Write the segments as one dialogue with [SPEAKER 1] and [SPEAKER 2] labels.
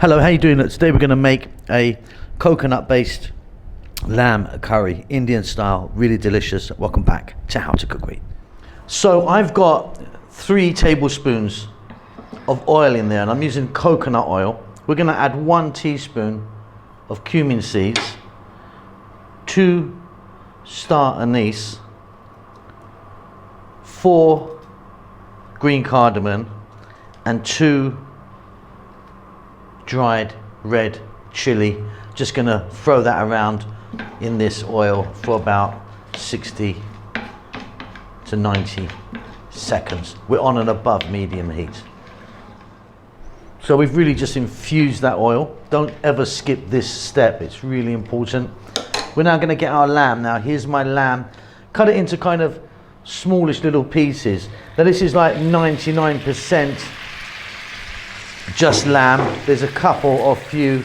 [SPEAKER 1] Hello, how you doing? Today we're going to make a coconut based lamb curry, Indian style, really delicious. Welcome back to How to Cook With. So I've got 3 tablespoons of oil in there, and I'm using coconut oil. We're going to add 1 teaspoon of cumin seeds, 2 star anise, 4 green cardamom, and 2 dried red chili. Just going to throw that around in this oil for about 60 to 90 seconds. We're on and above medium heat. So we've really just infused that oil. Don't ever skip this step, it's really important. We're now going to get our lamb. Now here's my lamb. Cut it into kind of smallish little pieces. Now this is like 99% just lamb. There's a couple of few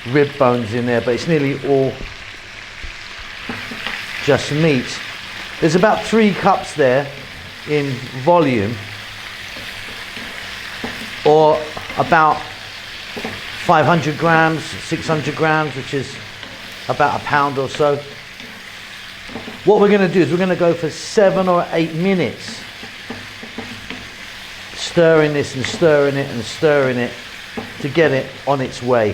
[SPEAKER 1] rib bones in there, but it's nearly all just meat. There's about 3 cups there in volume, or about 500 grams, 600 grams, which is about a pound or so. What we're going to do is we're going to go for 7 or 8 minutes stirring this and stirring it and stirring it to get it on its way.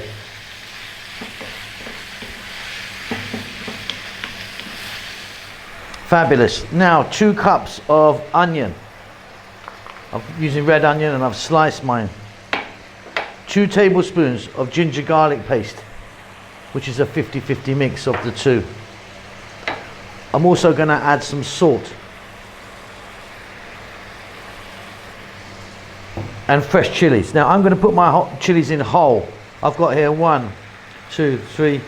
[SPEAKER 1] Fabulous. Now 2 cups of onion. I'm using red onion and I've sliced mine. 2 tablespoons of ginger garlic paste, which is a 50-50 mix of the 2. I'm also going to add some salt and fresh chilies. Now I'm going to put my hot chilies in whole. I've got here 1, 2, 3,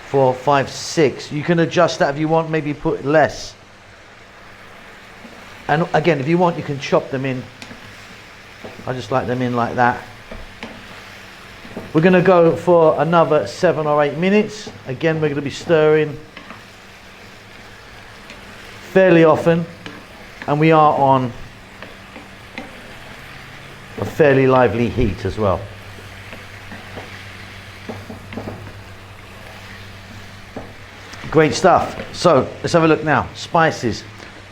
[SPEAKER 1] 4, 5, 6. You can adjust that if you want, maybe put less. And again, if you want, you can chop them in. I just like them in like that. We're going to go for another 7 or 8 minutes. Again, we're going to be stirring fairly often, and we are on a fairly lively heat as well. Great stuff. So let's have a look now. Spices.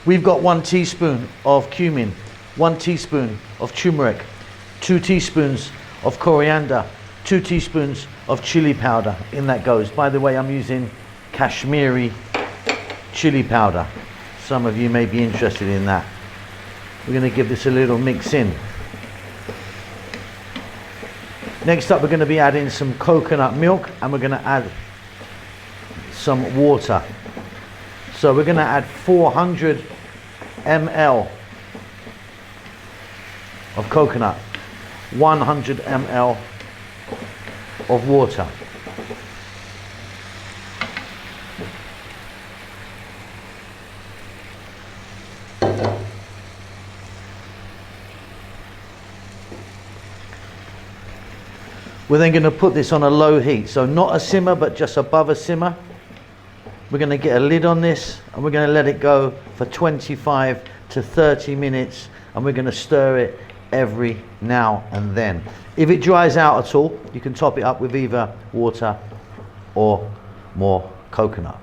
[SPEAKER 1] We've got 1 teaspoon of cumin, 1 teaspoon of turmeric, 2 teaspoons of coriander, 2 teaspoons of chili powder. In that goes. By the way, I'm using Kashmiri chili powder. Some of you may be interested in that. We're going to give this a little mix in. Next up, we're going to be adding some coconut milk, and we're going to add some water. So we're going to add 400 ml of coconut, 100 ml of water. We're then going to put this on a low heat, so not a simmer, but just above a simmer. We're going to get a lid on this, and we're going to let it go for 25 to 30 minutes, and we're going to stir it every now and then. If it dries out at all, you can top it up with either water or more coconut.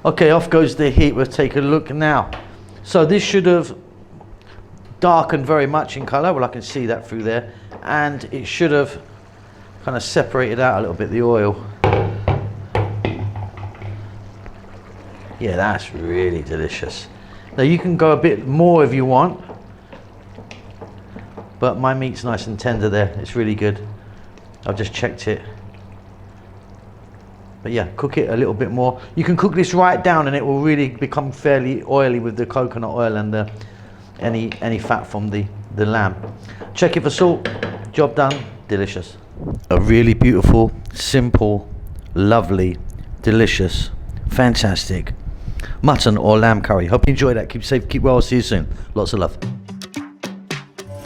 [SPEAKER 1] Okay, off goes the heat. We'll take a look now. So this should have darkened very much in color. Well, I can see that through there, and it should have kind of separated out a little bit, the oil. Yeah, that's really delicious. Now you can go a bit more if you want, but my meat's nice and tender there. It's really good. I've just checked it. But yeah, cook it a little bit more. You can cook this right down and it will really become fairly oily with the coconut oil and the any fat from the lamb. Check it for salt. Job done. Delicious. A really beautiful, simple, lovely, delicious, fantastic mutton or lamb curry. Hope you enjoyed that. Keep safe, keep well. I'll see you soon. Lots of love.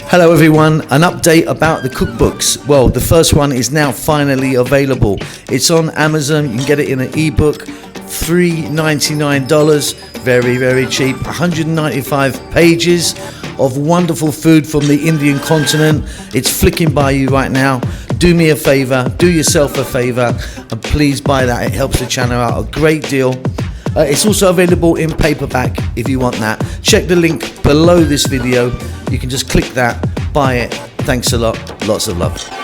[SPEAKER 1] Hello everyone, an update about the cookbooks. Well, the first one is now finally available. It's on Amazon. You can get it in an ebook, $3.99. Very, very cheap. 195 pages of wonderful food from the Indian continent. It's flicking by you right now. Do me a favor, do yourself a favor, and please buy that. It helps the channel out a great deal. It's also available in paperback if you want that. Check the link below this video. You can just click that, buy it. Thanks a lot. Lots of love.